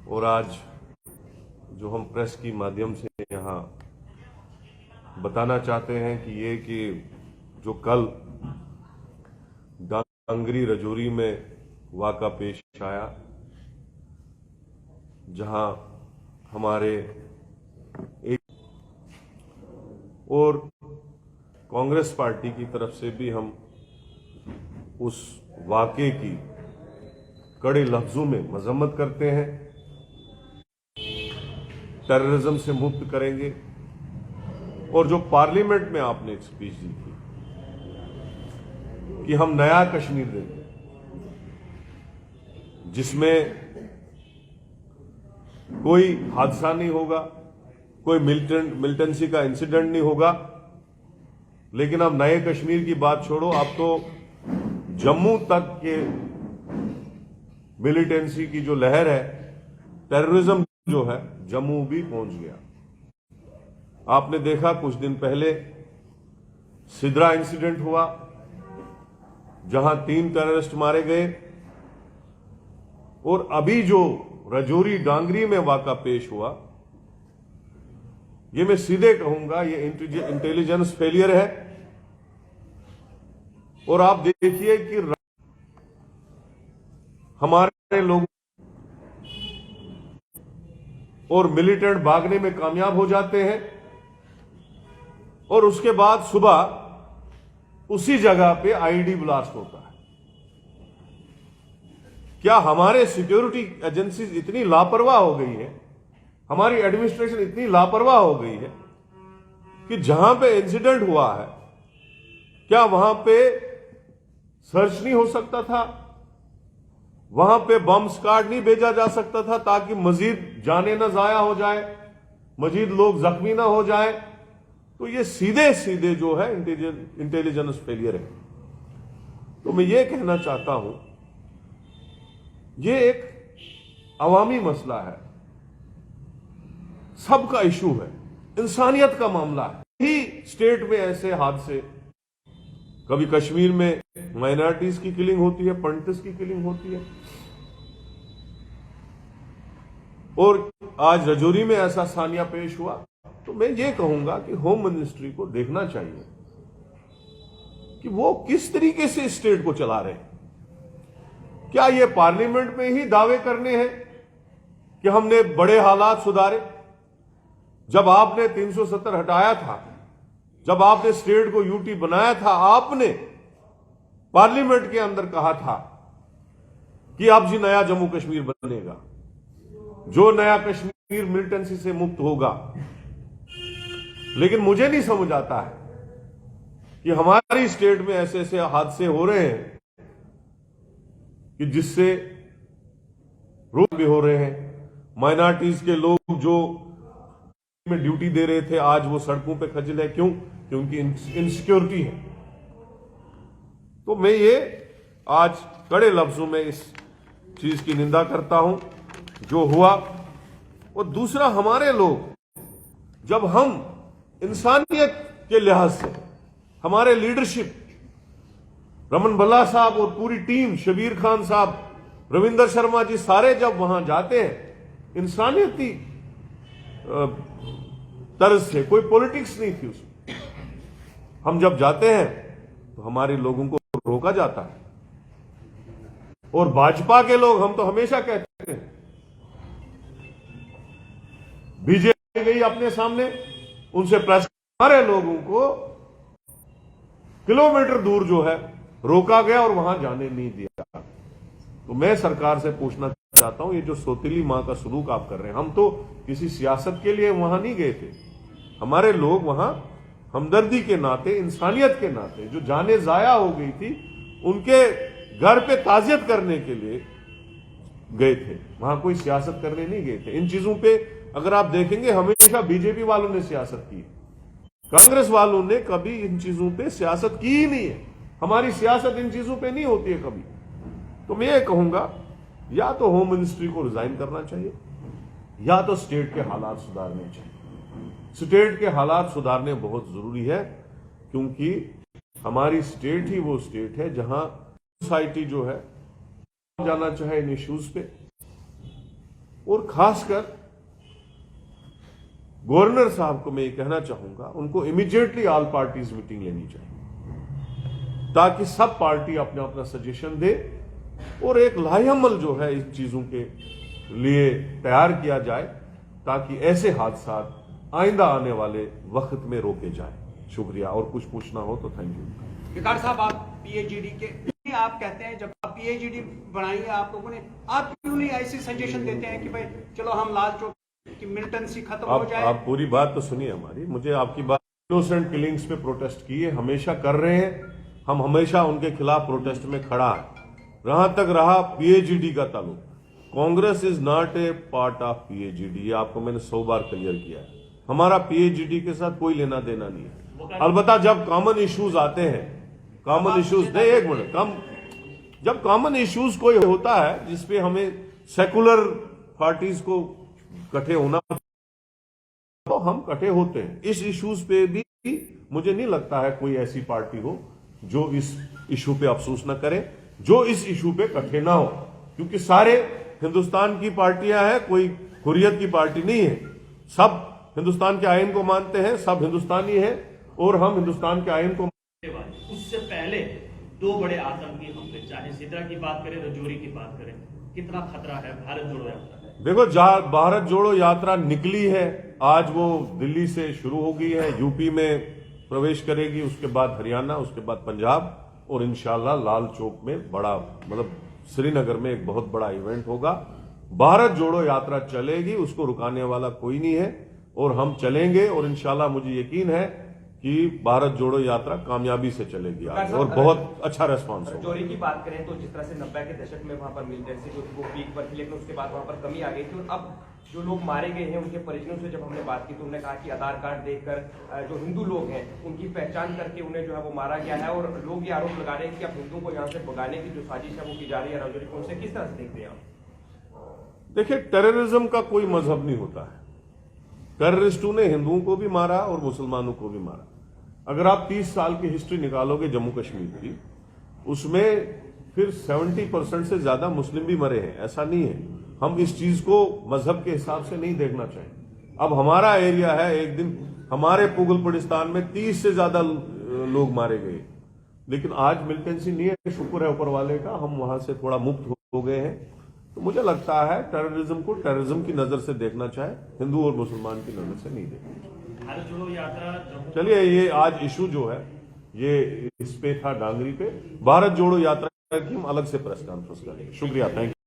और आज जो हम प्रेस की माध्यम से यहाँ बताना चाहते हैं कि जो कल डांगरी रजौरी में वाक़ा पेश आया, जहां हमारे एक और कांग्रेस पार्टी की तरफ से भी हम उस वाक़े की कड़े लफ्जों में मजम्मत करते हैं, टेररिज्म से मुक्त करेंगे। और जो पार्लियामेंट में आपने एक स्पीच दी थी कि हम नया कश्मीर देंगे, जिसमें कोई हादसा नहीं होगा, कोई मिलिटेंसी का इंसिडेंट नहीं होगा, लेकिन अब नए कश्मीर की बात छोड़ो, अब तो जम्मू तक के मिलिटेंसी की जो लहर है, टेररिज्म जो है, जम्मू भी पहुंच गया। आपने देखा कुछ दिन पहले सिद्रा इंसिडेंट हुआ, जहां 3 टेररिस्ट मारे गए, और अभी जो रजौरी डांगरी में वाक़ा पेश हुआ, ये मैं सीधे कहूंगा ये इंटेलिजेंस फेलियर है। और आप देखिए कि हमारे लोग और मिलिटेंट भागने में कामयाब हो जाते हैं, और उसके बाद सुबह उसी जगह पे आईईडी ब्लास्ट होता है। क्या हमारे सिक्योरिटी एजेंसीज इतनी लापरवाह हो गई है, हमारी एडमिनिस्ट्रेशन इतनी लापरवाह हो गई है कि जहां पे इंसिडेंट हुआ है, क्या वहां पे सर्च नहीं हो सकता था? वहां पे बम स्क्वाड नहीं भेजा जा सकता था ताकि मजीद जाने ना जाया हो जाए, मजीद लोग जख्मी ना हो जाए? तो ये सीधे सीधे जो है इंटेलिजेंस फेलियर है। तो मैं ये कहना चाहता हूं, ये एक अवामी मसला है, सबका इशू है, इंसानियत का मामला है। ही स्टेट में ऐसे हादसे, कभी कश्मीर में माइनॉरिटीज की किलिंग होती है, पंडित्स की किलिंग होती है, और आज रजौरी में ऐसा सानिया पेश हुआ। तो मैं ये कहूंगा कि होम मिनिस्ट्री को देखना चाहिए कि वो किस तरीके से स्टेट को चला रहे हैं। क्या ये पार्लियामेंट में ही दावे करने हैं कि हमने बड़े हालात सुधारे? जब आपने 370 हटाया था, जब आपने स्टेट को यूटी बनाया था, आपने पार्लियामेंट के अंदर कहा था कि अब जी नया जम्मू कश्मीर बनेगा, जो नया कश्मीर मिलिटेंसी से मुक्त होगा। लेकिन मुझे नहीं समझ आता है कि हमारी स्टेट में ऐसे ऐसे हादसे हो रहे हैं कि जिससे रोक भी हो रहे हैं। माइनॉरिटीज के लोग जो में ड्यूटी दे रहे थे, आज वो सड़कों पे खजल है। क्यों? क्योंकि इनसिक्योरिटी है। तो मैं ये आज कड़े लफ्जों में इस चीज की निंदा करता हूं जो हुआ। और दूसरा, हमारे लोग, जब हम इंसानियत के लिहाज से, हमारे लीडरशिप, रमन भल्ला साहब और पूरी टीम, शबीर खान साहब, रविंदर शर्मा जी, सारे जब वहां जाते हैं इंसानियती तर्ज से, कोई पॉलिटिक्स नहीं थी उसमें, हम जब जाते हैं तो हमारे लोगों को रोका जाता है। और भाजपा के लोग, हम तो हमेशा कहते हैं, बीजेपी गई अपने सामने, उनसे प्रेस, हमारे लोगों को किलोमीटर दूर जो है रोका गया और वहां जाने नहीं दिया। तो मैं सरकार से पूछना चाहता हूं, ये जो सौतीली मां का सलूक आप कर रहे हैं, हम तो किसी सियासत के लिए वहां नहीं गए थे। हमारे लोग वहां हमदर्दी के नाते, इंसानियत के नाते, जो जाने जाया हो गई थी, उनके घर पे ताजियत करने के लिए गए थे, वहां कोई सियासत करने नहीं गए थे। इन चीजों पे अगर आप देखेंगे, हमेशा बीजेपी वालों ने सियासत की, कांग्रेस वालों ने कभी इन चीजों पे सियासत की ही नहीं है। हमारी सियासत इन चीजों पे नहीं होती है कभी। तो मैं ये कहूंगा, या तो होम मिनिस्ट्री को रिजाइन करना चाहिए, या तो स्टेट के हालात सुधारने चाहिए। स्टेट के हालात सुधारने बहुत जरूरी है, क्योंकि हमारी स्टेट ही वो स्टेट है जहां सोसाइटी जो है जाना चाहे इन इश्यूज पे, और खासकर गवर्नर साहब को मैं ये कहना चाहूंगा, उनको इमीडिएटली ऑल पार्टीज मीटिंग लेनी चाहिए ताकि सब पार्टी अपना अपना सजेशन दे और एक लाहेअमल जो है इस चीजों के लिए तैयार किया जाए ताकि ऐसे हादसा आइंदा आने वाले वक्त में रोके जाए। शुक्रिया। और कुछ पूछना हो तो थैंक यू। केदार साहब, आप पीएचईडी के आप कहते हैं जब आप पीएचईडी बनाई है आप लोगों ने, आप क्यों नहीं ऐसे सजेशन देते हैं कि भाई चलो हम लाल चौक की मिलिटेंसी खत्म हो जाए? आप पूरी बात तो सुनिए हमारी। मुझे आपकी बात, इनोसेंट किलिंग्स पे प्रोटेस्ट किए हमेशा कर रहे हैं हम, हमेशा उनके खिलाफ प्रोटेस्ट में खड़ा है। जहां तक रहा पीएचईडी का ताल्लुक, Congress is not a part of PHED, ये आपको मैंने 100 बार क्लियर किया है। हमारा पीएचईडी के साथ कोई लेना देना नहीं है। अलबत्ता जब कॉमन इश्यूज आते हैं, कॉमन इश्यूज नहीं, एक मिनट, जब कॉमन इश्यूज कोई होता है जिसपे हमें सेकुलर पार्टीज को इकट्ठे होना, तो हम इकट्ठे होते हैं। इस इश्यूज पे भी मुझे नहीं लगता है कोई ऐसी पार्टी हो जो इस इशू पे अफसोस न करे, जो इस इशू पे इकट्ठे ना हो, क्योंकि सारे हिंदुस्तान की पार्टियां हैं, कोई हुर्रियत की पार्टी नहीं है। सब हिंदुस्तान के आईन को मानते हैं, सब हिंदुस्तानी हैं और हम हिंदुस्तान के आईन को। उससे पहले 2 बड़े आतंकी हमले, चाहे सिद्रा की बात करें, रजौरी की बात करें, कितना खतरा है भारत जोड़ो यात्रा? देखो, भारत जोड़ो यात्रा निकली है, आज वो दिल्ली से शुरू हो गई है, यूपी में प्रवेश करेगी, उसके बाद हरियाणा, उसके बाद पंजाब और इंशाल्लाह लाल चौक में बड़ा, मतलब श्रीनगर में एक बहुत बड़ा इवेंट होगा। भारत जोड़ो यात्रा चलेगी, उसको रुकाने वाला कोई नहीं है और हम चलेंगे और इंशाल्लाह मुझे यकीन है कि भारत जोड़ो यात्रा कामयाबी से चलेगी आगे और बहुत अच्छा रेस्पॉन्स होगा। रजौरी की बात करें तो जिस तरह से 90 के दशक में वहां पर मिलिटेंसी जो वो पीक पर थी, लेकिन उसके बाद वहां पर कमी आ गई थी और अब जो लोग मारे गए हैं उनके परिजनों से जब हमने बात की तो उन्होंने कहा कि आधार कार्ड देखकर जो हिंदू लोग हैं उनकी पहचान करके उन्हें जो है वो मारा गया है और लोग ये आरोप लगा रहे हैं कि अब हिंदुओं को यहाँ से भगाने की जो साजिश है वो की जा रही है रजौरी को, उनसे किस तरह से देखते हैं आप? देखिए, टेररिज्म का कोई मजहब नहीं होता है। टेररिस्टों ने हिंदुओं को भी मारा और मुसलमानों को भी मारा। अगर आप 30 साल की हिस्ट्री निकालोगे जम्मू कश्मीर की, उसमें फिर 70% से ज्यादा मुस्लिम भी मरे हैं। ऐसा नहीं है, हम इस चीज को मजहब के हिसाब से नहीं देखना चाहिए। अब हमारा एरिया है, एक दिन हमारे पुगलपुरिस्तान में 30 से ज्यादा लोग मारे गए, लेकिन आज मिलिटेंसी नहीं है, शुक्र है ऊपर वाले का, हम वहां से थोड़ा मुक्त हो गए हैं। तो मुझे लगता है टेररिज्म को टेररिज्म की नजर से देखना चाहिए, हिंदू और मुसलमान की नजर से नहीं देखना चाहिए। भारत जोड़ो यात्रा, चलिए, ये आज इशू जो है ये इस पे था, डांगरी पे। भारत जोड़ो यात्रा की हम अलग से प्रेस कॉन्फ्रेंस करेंगे। शुक्रिया, थैंक यू।